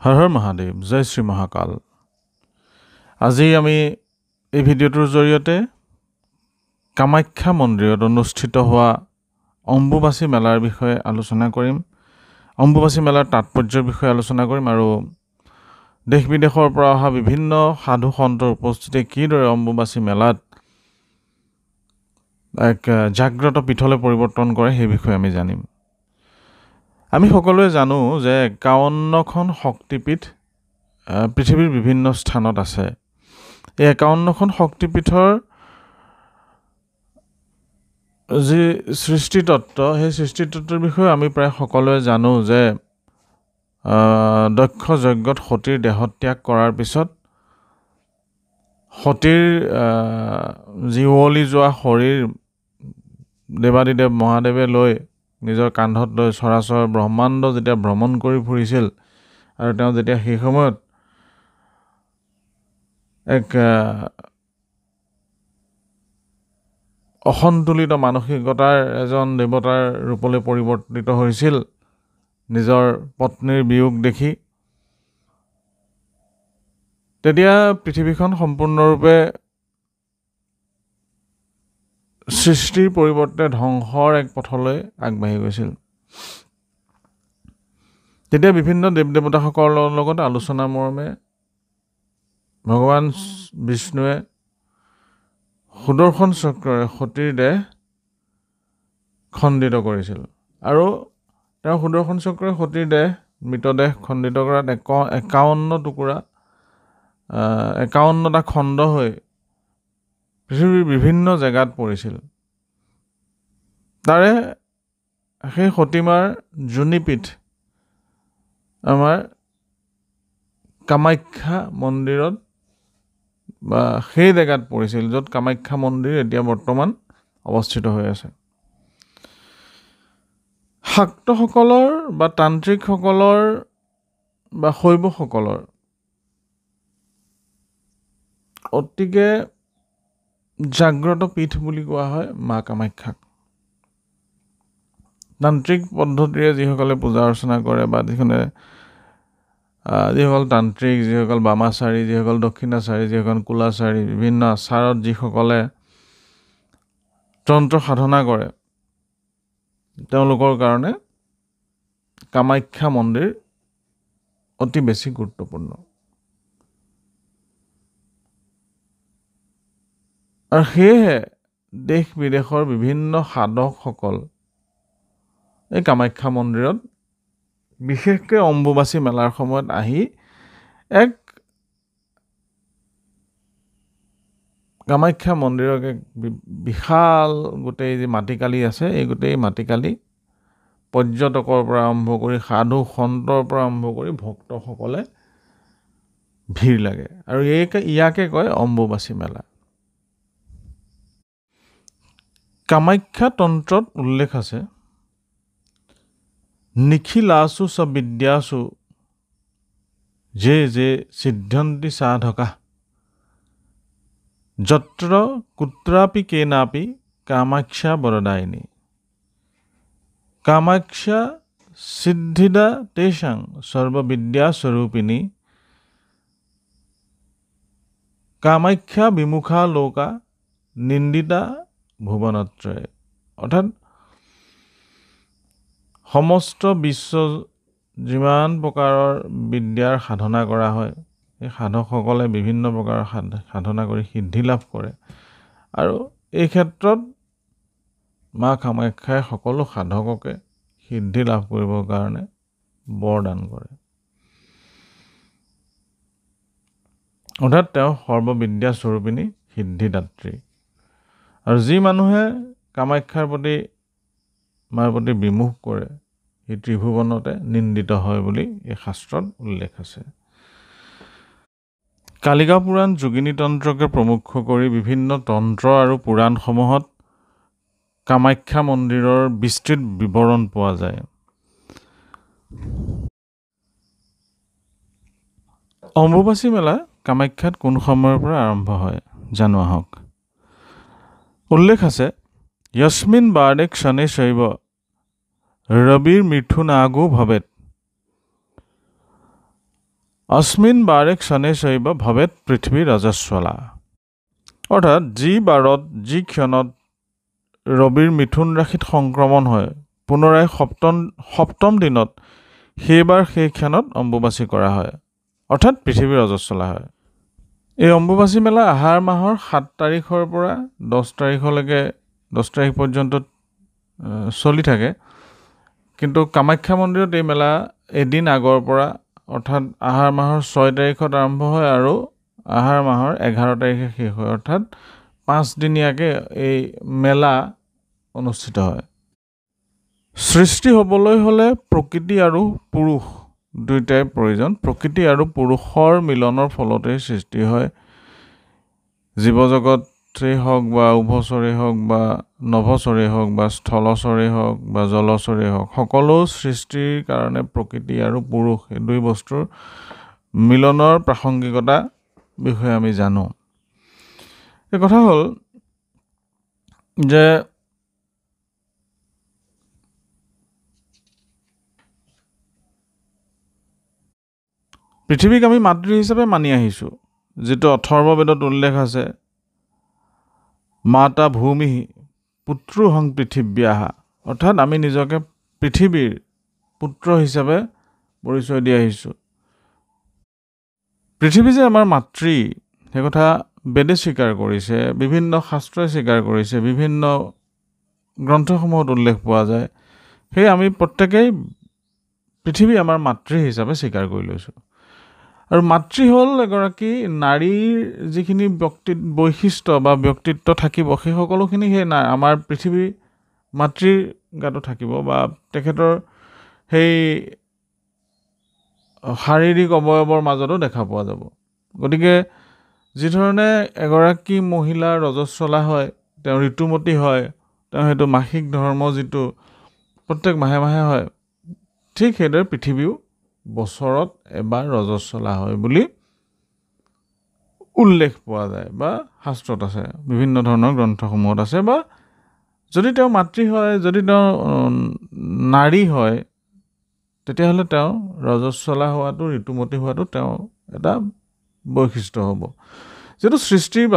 হৰ হৰ মহাদেৱ, জয় শ্ৰী মহাকাল। আজি আমি এই ভিডিঅ'টোৰ জৰিয়তে কামাখ্যা মন্দিৰত অনুষ্ঠিত হোৱা অম্বুবাচী মেলাৰ বিষয়ে আলোচনা কৰিম। অম্বুবাচী মেলাৰ তাৎপৰ্যৰ বিষয়ে আলোচনা কৰিম আৰু দেশ বিদেশৰ পৰা অহা বিভিন্ন সাধু সন্তৰ উপস্থিতি কিদৰে অম্বুবাচী মেলাত এক জাগ্ৰত পীঠলৈ পৰিৱৰ্তন কৰে সেই বিষয়ে আমি জানিম। আমি সকলোৱে জানো যে ৫১খন শক্তিপীঠ পৃথিৱীৰ বিভিন্ন স্থানত আছে। এই ৫১খন শক্তিপীঠৰ যি সৃষ্টিতত্ত্ব, সেই সৃষ্টিতত্ত্বৰ বিষয়ে আমি প্ৰায় সকলোৱে জানো যে দক্ষ যজ্ঞত সতীৰ দেহত্যাগ কৰাৰ পিছত সতীৰ যি উৱলি যোৱা শৰীৰ দেৱাদিদেৱ মহাদেৱে লৈ নিজৰ কান্ধত লৈ চৰাচৰ ব্ৰহ্মাণ্ড যেতিয়া ভ্ৰমণ কৰি ফুৰিছিল আৰু তেওঁ যেতিয়া সেই সময়ত এক অসন্তুলিত মানসিকতাৰ এজন দেৱতাৰ ৰূপলৈ পৰিৱৰ্তিত হৈছিল নিজৰ পত্নীৰ বিয়োগ দেখি, তেতিয়া পৃথিৱীখন সম্পূৰ্ণৰূপে সৃষ্টিৰ পৰিৱৰ্তে ধ্বংসৰ এক পথলৈ আগবাঢ়ি গৈছিল। তেতিয়া বিভিন্ন দেৱ দেৱতাসকলৰ লগত আলোচনা মৰ্মে ভগৱান বিষ্ণুৱে সুদৰ্শন চক্ৰৰে সতীৰ দেহ খণ্ডিত কৰিছিল আৰু তেওঁ সুদৰ্শন চক্ৰৰে সতীৰ দেহ মৃতদেহ খণ্ডিত কৰাত ৫১টা খণ্ড হৈ পৃথিৱীৰ বিভিন্ন জেগাত পৰিছিল। তাৰে সেই সতীমাৰ যোনিপীঠ আমাৰ কামাখ্যা মন্দিৰত বা সেই জেগাত পৰিছিল য'ত কামাখ্যা মন্দিৰ এতিয়া বৰ্তমান অৱস্থিত হৈ আছে। শাক্তসকলৰ বা তান্ত্ৰিকসকলৰ বা শৈৱসকলৰ অতিকে জাগ্ৰত পীঠ বুলি কোৱা হয় মা কামাখ্যাক। তান্ত্ৰিক পদ্ধতিৰে যিসকলে পূজা অৰ্চনা কৰে বা যিসকল তান্ত্ৰিক, যিসকল বামাচাৰী, যিসকল দক্ষিণাচাৰী, যিসকল কুলাচাৰী, বিভিন্ন আচাৰত যিসকলে তন্ত্ৰ সাধনা কৰে, তেওঁলোকৰ কাৰণে কামাখ্যা মন্দিৰ অতি বেছি গুৰুত্বপূৰ্ণ। আৰু সেয়েহে দেশ বিদেশৰ বিভিন্ন সাধকসকল এই কামাখ্যা মন্দিৰত বিশেষকৈ অম্বুবাচী মেলাৰ সময়ত আহি এক কামাখ্যা মন্দিৰক এক বিশাল গোটেই যি মাটিকালি আছে, এই গোটেই মাটিকালি পৰ্যটকৰ পৰা আৰম্ভ কৰি সাধু সন্তৰ পৰা আৰম্ভ কৰি ভক্তসকলে ভিৰ লাগে আৰু ইয়াকে কয় অম্বুবাচী মেলা। কামাখ্যা তন্ত্ৰত উল্লেখ আছে, নিখিলাসু চ বিদ্যাসু যে সিদ্ধন্তি সাধকা যত্ৰ কুত্ৰাপি কেনাপি কামাখ্যা বৰদায়িনী কামাখ্যা সিদ্ধিদা তেষাং সৰ্ববিদ্যা স্বৰূপিনী কামাখ্যা বিমুখা লোকা নিন্দিতা ভুৱনত্ৰয়ে। অৰ্থাৎ সমস্ত বিশ্ব যিমান প্ৰকাৰৰ বিদ্যাৰ সাধনা কৰা হয়, এই সাধকসকলে বিভিন্ন প্ৰকাৰৰ সাধনা কৰি সিদ্ধি লাভ কৰে আৰু এই ক্ষেত্ৰত মা কামাখ্যাই সকলো সাধককে সিদ্ধি লাভ কৰিবৰ কাৰণে বৰদান কৰে। অৰ্থাৎ তেওঁ সৰ্ববিদ্যা স্বৰূপিনী সিদ্ধিদাত্ৰী। আৰু যি মানুহে কামাখ্যাৰ প্ৰতি মাৰ প্ৰতি বিমুখ কৰে, সেই ত্ৰিভুৱনতে নিন্দিত হয় বুলি এই শাস্ত্ৰত উল্লেখ আছে। কালিকা পুৰাণ যোগিনী তন্ত্ৰকে প্ৰমুখ কৰি বিভিন্ন তন্ত্ৰ আৰু পুৰাণসমূহত কামাখ্যা মন্দিৰৰ বিস্তৃত বিৱৰণ পোৱা যায়। অম্বুবাচী মেলা কামাখ্যাত কোন সময়ৰ পৰা আৰম্ভ হয় জানো আহক। উল্লেখ আছে, যস্মিন বাৰ্ডে ক্ষণে শৈৱ ৰবিৰ মিথুনাগো ভৱেত अस्मिन् बारे क्षणे चैव भवेत् पृथ्वी रजस्वला অৰ্থাৎ যি বাৰত যি ক্ষণত ৰবিৰ মিথুন ৰাশিত সংক্ৰমণ হয় পুনৰাই সপ্তম দিনত সেইবাৰ সেই ক্ষণত অম্বুবাচী কৰা হয় অৰ্থাৎ পৃথিৱীৰ ৰজস্বলা হয় এই অম্বুবাচী মেলা আহাৰ মাহৰ 7 তাৰিখৰ পৰা 10 তাৰিখলৈকে 10 তাৰিখ পৰ্যন্ত চলি থাকে কিন্তু কামাখ্যা মন্দিৰত এই মেলা এদিন আগৰ পৰা অৰ্থাৎ আহাৰ মাহৰ 6 তাৰিখত আৰম্ভ হয় আৰু আহাৰ মাহৰ 11 তাৰিখে শেষ হয় অৰ্থাৎ 5 দিনীয়াকৈ এই মেলা অনুষ্ঠিত হয় সৃষ্টি হ'বলৈ হ'লে প্ৰকৃতি আৰু পুৰুষ দুইটাই প্ৰয়োজন প্ৰকৃতি আৰু পুৰুষৰ মিলনৰ ফলতেই সৃষ্টি হয় জীৱজগতেই হওক বা উভচৰেই হওক বা নভচৰেই হওক বা স্থলচৰেই হওক বা জলচৰেই হওক সকলো সৃষ্টিৰ কাৰণে প্ৰকৃতি আৰু পুৰুষ এই দুই বস্তুৰ মিলনৰ প্ৰাসংগিকতা বিষয়ে আমি জানো এই কথা হ'ল যে পৃথিৱীক আমি মাতৃ হিচাপে মানি আহিছোঁ যেটো অথৰ্ব বেদত উল্লেখ আছে মাতা ভূমি পুত্ৰোহং পৃথিব্যাহ অৰ্থাৎ আমি নিজকে পৃথিৱীৰ পুত্ৰ হিচাপে পৰিচয় দি আহিছোঁ পৃথিৱী যে আমাৰ মাতৃ সেই কথা বেদে স্বীকাৰ কৰিছে বিভিন্ন শাস্ত্ৰই স্বীকাৰ কৰিছে বিভিন্ন গ্ৰন্থসমূহত উল্লেখ পোৱা যায় সেই আমি প্ৰত্যেকেই পৃথিৱী আমাৰ মাতৃ হিচাপে স্বীকাৰ কৰি লৈছোঁ আৰু মাতৃ হ'ল এগৰাকী নাৰীৰ যিখিনি বৈশিষ্ট্য বা ব্যক্তিত্ব থাকিব সেই সকলোখিনি সেই আমাৰ পৃথিৱী মাতৃৰ গাতো থাকিব বা তেখেতৰ সেই শাৰীৰিক অৱয়ৱৰ মাজতো দেখা পোৱা যাব গতিকে যি ধৰণে এগৰাকী মহিলা ৰজস্বলা হয় তেওঁ ঋতুমতী হয় তেওঁ হেতু মাসিক ধৰ্ম যিটো প্ৰত্যেক মাহে মাহে হয় ঠিক সেইদৰে পৃথিৱীও বছৰত এবাৰ ৰজস্বলা হয় বুলি উল্লেখ পোৱা যায় বা শাস্ত্ৰত আছে বিভিন্ন ধৰণৰ গ্ৰন্থসমূহত আছে বা যদি তেওঁ মাতৃ হয় যদি তেওঁ নাৰী হয় তেতিয়াহ'লে তেওঁ ৰজস্বলা হোৱাটো ঋতুমতী হোৱাটো তেওঁ এটা বৈশিষ্ট্য হ'ব যেটো সৃষ্টিৰ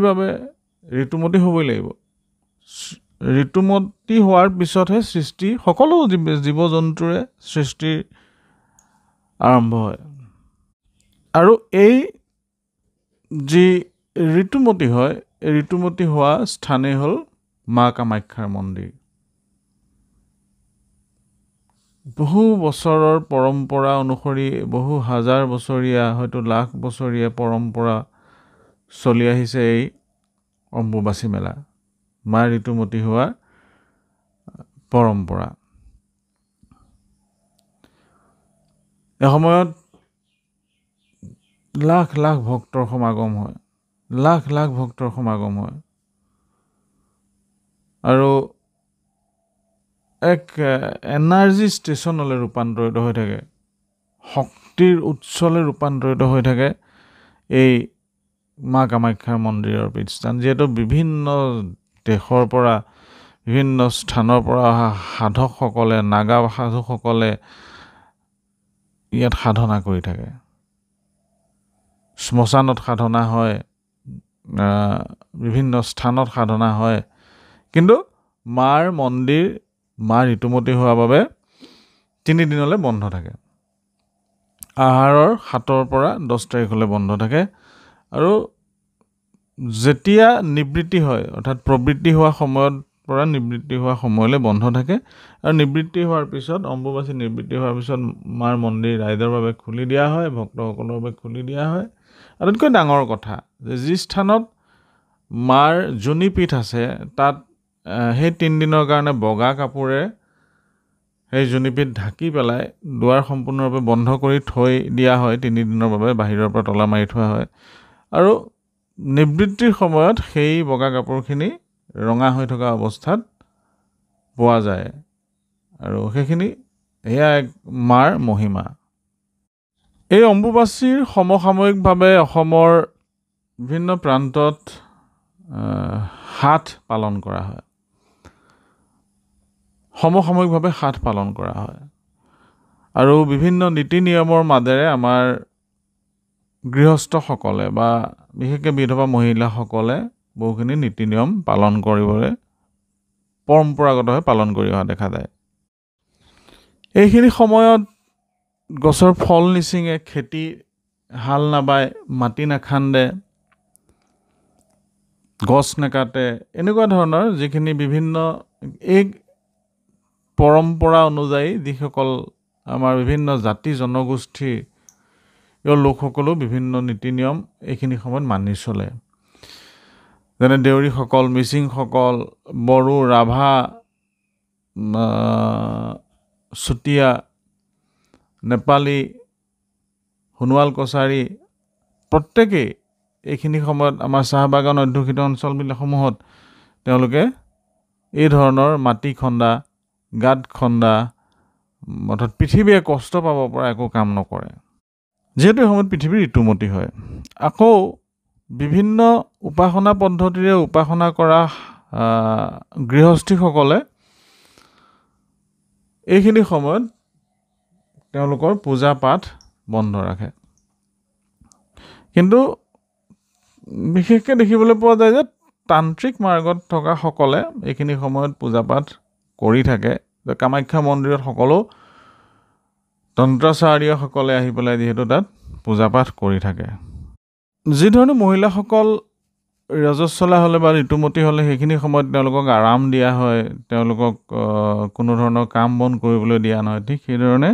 বাবে ঋতুমতী হ'বই লাগিব ঋতুমতী হোৱাৰ পিছতহে সৃষ্টি সকলো জীৱ জন্তুৰে সৃষ্টিৰ আৰম্ভ হয় আৰু এই যি ঋতুমতী হয় এই ঋতুমতী হোৱা স্থানেই হ'ল মা কামাখ্যাৰ মন্দিৰ বহু বছৰৰ পৰম্পৰা অনুসৰি বহু হাজাৰ বছৰীয়া হয়তো লাখ বছৰীয়া পৰম্পৰা চলি আহিছে এই অম্বুবাচী মেলা মা ঋতুমতী হোৱা পৰম্পৰা এসময়ত লাখ লাখ ভক্তৰ সমাগম হয় আৰু এক এনাৰ্জি ষ্টেচনলৈ ৰূপান্তৰিত হৈ থাকে শক্তিৰ উৎসলৈ ৰূপান্তৰিত হৈ থাকে এই মা কামাখ্যাৰ মন্দিৰৰ পীঠস্থান যিহেতু বিভিন্ন দেশৰ পৰা বিভিন্ন স্থানৰ পৰা অহা সাধকসকলে নাগা সাধুসকলে ইয়াত সাধনা কৰি থাকে শ্মশানত সাধনা হয় বিভিন্ন স্থানত সাধনা হয় কিন্তু মাৰ মন্দিৰ মা ঋতুমতী হোৱাৰ বাবে 3 দিনলৈ বন্ধ থাকে আহাৰৰ 7ৰ পৰা 10 তাৰিখলৈ বন্ধ থাকে আৰু যেতিয়া নিবৃত্তি হয় অৰ্থাৎ প্ৰবৃত্তি হোৱা সময়ত পৰা নিবৃত্তি হোৱা সময়লৈ বন্ধ থাকে আৰু নিবৃত্তি হোৱাৰ পিছত অম্বুবাচী নিবৃত্তি হোৱাৰ পিছত মাৰ মন্দিৰ ৰাইজৰ বাবে খুলি দিয়া হয় ভক্তসকলৰ বাবে খুলি দিয়া হয় আটাইতকৈ ডাঙৰ কথা যে যি স্থানত মাৰ জুনি পীঠ আছে তাত সেই 3 দিনৰ কাৰণে বগা কাপোৰে সেই জুনিপীঠ ঢাকি পেলাই দুৱাৰ সম্পূৰ্ণৰূপে বন্ধ কৰি থৈ দিয়া হয় 3 দিনৰ বাবে বাহিৰৰ পৰা তলা মাৰি থোৱা হয় আৰু নিবৃত্তিৰ সময়ত সেই বগা কাপোৰখিনি ৰঙা হৈ থকা অৱস্থাত পোৱা যায় আৰু সেইখিনি এয়া এক মাৰ মহিমা এই অম্বুবাচীৰ সমসাময়িকভাৱে অসমৰ বিভিন্ন প্ৰান্তত হাট পালন কৰা হয় সমসাময়িকভাৱে হাট পালন কৰা হয় আৰু বিভিন্ন নীতি নিয়মৰ মাজেৰে আমাৰ গৃহস্থসকলে বা বিশেষকৈ বিধৱা মহিলাসকলে বহুখিনি নীতি নিয়ম পালন কৰিবলৈ পৰম্পৰাগতভাৱে পালন কৰি অহা দেখা যায়। এইখিনি সময়ত গছৰ ফল নিচিঙে, খেতি হাল নাবায়, মাটি নাখান্দে, গছ নাকাটে, এনেকুৱা ধৰণৰ যিখিনি বিভিন্ন এই পৰম্পৰা অনুযায়ী যিসকল আমাৰ বিভিন্ন জাতি জনগোষ্ঠীৰ লোকসকলেও বিভিন্ন নীতি নিয়ম এইখিনি সময়ত মানি চলে। যেনে দেউৰীসকল, মিচিংসকল, বড়ো, ৰাভা, চুতীয়া, নেপালী, সোণোৱাল কছাৰী প্ৰত্যেকেই এইখিনি সময়ত আমাৰ চাহ বাগান অধ্যুষিত অঞ্চলবিলাকসমূহত তেওঁলোকে এই ধৰণৰ মাটি খন্দা, গাঁত খন্দা, অৰ্থাৎ পৃথিৱীয়ে কষ্ট পাব পৰা একো কাম নকৰে, যিহেতু এই সময়ত পৃথিৱী ঋতুমতী হয়। আকৌ বিভিন্ন উপাসনা পদ্ধতিৰে উপাসনা কৰা গৃহস্থীসকলে এইখিনি সময়ত তেওঁলোকৰ পূজা পাঠ বন্ধ ৰাখে। কিন্তু বিশেষকৈ দেখিবলৈ পোৱা যায় যে তান্ত্ৰিক মাৰ্গত থকা সকলে এইখিনি সময়ত পূজা পাঠ কৰি থাকে। কামাখ্যা মন্দিৰত সকলো তন্ত্ৰাচাৰ্যসকলে আহি পেলাই যিহেতু তাত পূজা পাঠ কৰি থাকে। যিধৰণে মহিলাসকল ৰজস্বলা হ'লে বা ঋতুমতী হ'লে সেইখিনি সময়ত তেওঁলোকক আৰাম দিয়া হয়, তেওঁলোকক কোনো ধৰণৰ কাম বন কৰিবলৈ দিয়া নহয়, ঠিক সেইধৰণে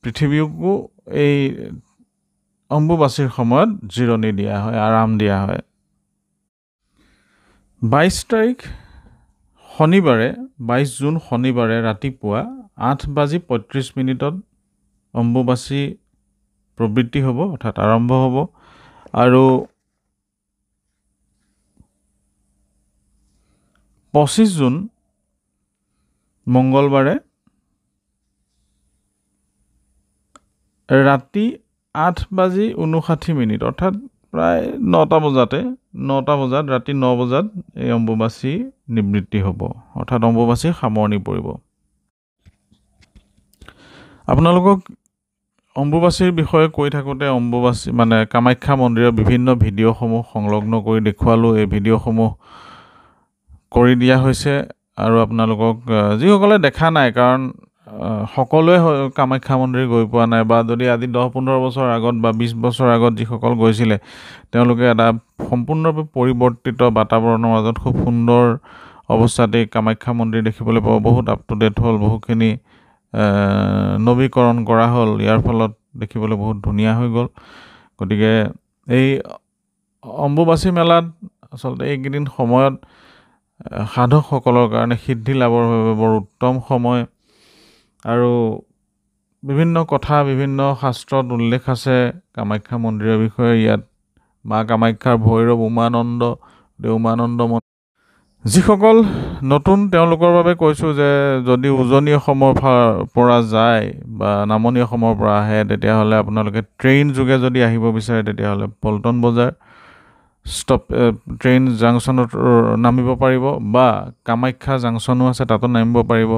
পৃথিৱীকো এই অম্বুবাচীৰ সময়ত জিৰণি দিয়া হয়, আৰাম দিয়া হয়। 22 তাৰিখ শনিবাৰে, 22 জুন শনিবাৰে ৰাতিপুৱা 8:35 অম্বুবাচী প্ৰবৃত্তি হ'ব, অৰ্থাৎ আৰম্ভ হ'ব। আৰু 25 জুন মংগলবাৰে ৰাতি 8:59 অৰ্থাৎ প্ৰায় 9টা বজাত ৰাতি 9 বজাত এই অম্বুবাচী নিবৃত্তি হ'ব, অৰ্থাৎ অম্বুবাচীৰ সামৰণি পৰিব। আপোনালোকক অম্বুবাচীৰ বিষয়ে কৈ থাকোঁতে অম্বুবাচী মানে কামাখ্যা মন্দিৰৰ বিভিন্ন ভিডিঅ'সমূহ সংলগ্ন কৰি দেখুৱালোঁ। এই ভিডিঅ'সমূহ কৰি দিয়া হৈছে আৰু আপোনালোকক যিসকলে দেখা নাই, কাৰণ সকলোৱে কামাখ্যা মন্দিৰ গৈ পোৱা নাই, বা যদি আজি 10-15 বছৰ আগত বা 20 বছৰ আগত যিসকল গৈছিলে তেওঁলোকে এটা সম্পূৰ্ণৰূপে পৰিৱৰ্তিত বাতাবৰণৰ মাজত খুব সুন্দৰ অৱস্থাতেই কামাখ্যা মন্দিৰ দেখিবলৈ পাব। বহুত আপ টু ডেট হ'ল, বহুখিনি নৱীকৰণ কৰা হ'ল, ইয়াৰ ফলত দেখিবলৈ বহুত ধুনীয়া হৈ গ'ল। গতিকে এই অম্বুবাচী মেলাত আচলতে এইকেইদিন সময়ত সাধকসকলৰ কাৰণে সিদ্ধি লাভৰ বাবে বৰ উত্তম সময়। আৰু বিভিন্ন কথা, বিভিন্ন শাস্ত্ৰত উল্লেখ আছে কামাখ্যা মন্দিৰৰ বিষয়ে। ইয়াত মা কামাখ্যাৰ ভৈৰৱ, উমানন্দ যিসকল নতুন তেওঁলোকৰ বাবে কৈছোঁ যে যদি উজনি অসমৰ পৰা যায় বা নামনি অসমৰ পৰা আহে, তেতিয়াহ'লে আপোনালোকে ট্ৰেইন যোগে যদি আহিব বিচাৰে তেতিয়াহ'লে পল্টন বজাৰ ট্ৰেইন জাংচনত নামিব পাৰিব, বা কামাখ্যা জাংচনো আছে, তাতো নামিব পাৰিব।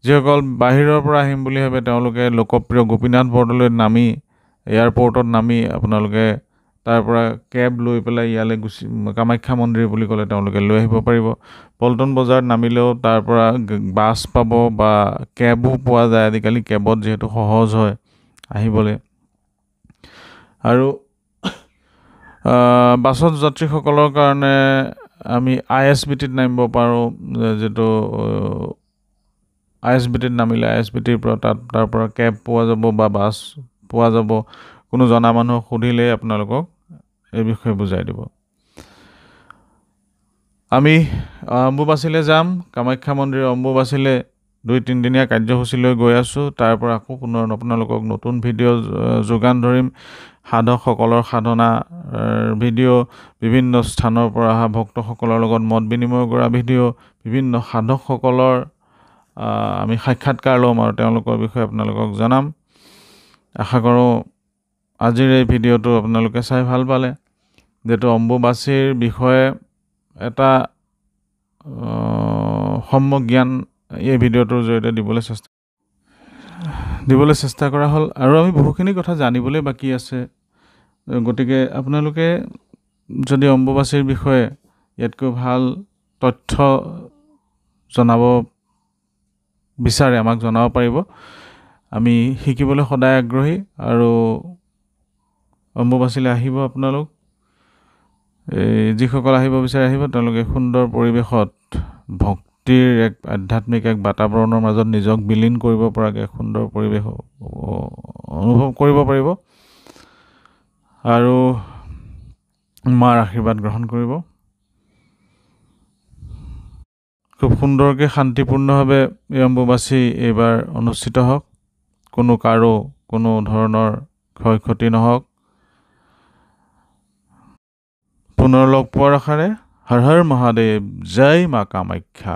যিসকল বাহিৰৰ পৰা আহিম বুলি ভাবে তেওঁলোকে লোকপ্ৰিয় গোপীনাথ বৰদলৈত নামি, এয়াৰপৰ্টত নামি আপোনালোকে তাৰ পৰা কেব লৈ পেলাই ইয়ালৈ কামাখ্যা মন্দিৰ বুলি ক'লে তেওঁলোকে লৈ আহিব পাৰিব। পল্টন বজাৰত নামিলেও তাৰ পৰা বাছ পাব বা কেবো পোৱা যায়, আজিকালি কেবত যিহেতু সহজ হয় আহিবলৈ। আৰু বাছত যাত্ৰীসকলৰ কাৰণে আমি ISBTত নামিব পাৰোঁ, যিটো ISBTত নামিলে ISBTৰ পৰা তাৰ পৰা কেব পোৱা যাব বা বাছ পোৱা যাব। কোনো জনা মানুহক সুধিলেই আপোনালোকক এই বিষয়ে বুজাই দিব। আমি অম্বুবাচীলৈ যাম, কামাখ্যা মন্দিৰৰ অম্বুবাচীলৈ 2-3 দিনীয়া কাৰ্যসূচী লৈ গৈ আছোঁ। তাৰ পৰা আকৌ পুনৰ আপোনালোকক নতুন ভিডিঅ' যোগান ধৰিম। সাধকসকলৰ সাধনা ভিডিঅ', বিভিন্ন স্থানৰ পৰা অহা ভক্তসকলৰ লগত মত বিনিময় কৰা ভিডিঅ', বিভিন্ন সাধকসকলৰ আমি সাক্ষাৎকাৰ ল'ম আৰু তেওঁলোকৰ বিষয়ে আপোনালোকক জনাম। আশা কৰোঁ আজিৰ এই ভিডিঅ'টো আপোনালোকে চাই ভাল পালে, যিহেতু অম্বুবাচীৰ বিষয়ে এটা সম্যক জ্ঞান এই ভিডিঅ'টোৰ জৰিয়তে দিবলৈ চেষ্টা দিবলৈ চেষ্টা কৰা হ'ল আৰু আমি বহুখিনি কথা জানিবলৈ বাকী আছে। গতিকে আপোনালোকে যদি অম্বুবাচীৰ বিষয়ে ইয়াতকৈ ভাল তথ্য জনাব বিচাৰে আমাক জনাব পাৰিব। আমি শিকিবলৈ সদায় আগ্ৰহী আৰু অম্বুবাচীলৈ আহিব আপোনালোক। যিসকল আহিব বিচাৰে আহিব, তেওঁলোকে সুন্দৰ পৰিৱেশত ভক্তিৰ এক আধ্যাত্মিক এক বাতাবৰণৰ মাজত নিজক বিলীন কৰিব পৰাকৈ সুন্দৰ পৰিৱেশ অনুভৱ কৰিব পাৰিব আৰু মাৰ আশীৰ্বাদ গ্ৰহণ কৰিব। খুব সুন্দৰকৈ শান্তিপূৰ্ণভাৱে এই অম্বুবাচী এইবাৰ অনুষ্ঠিত হওক, কোনো ধৰণৰ ক্ষয় ক্ষতি নহওক। পুনৰ লগ পোৱাৰ আশাৰে হৰ হৰ মহাদেৱ, জয় মা কামাখ্যা।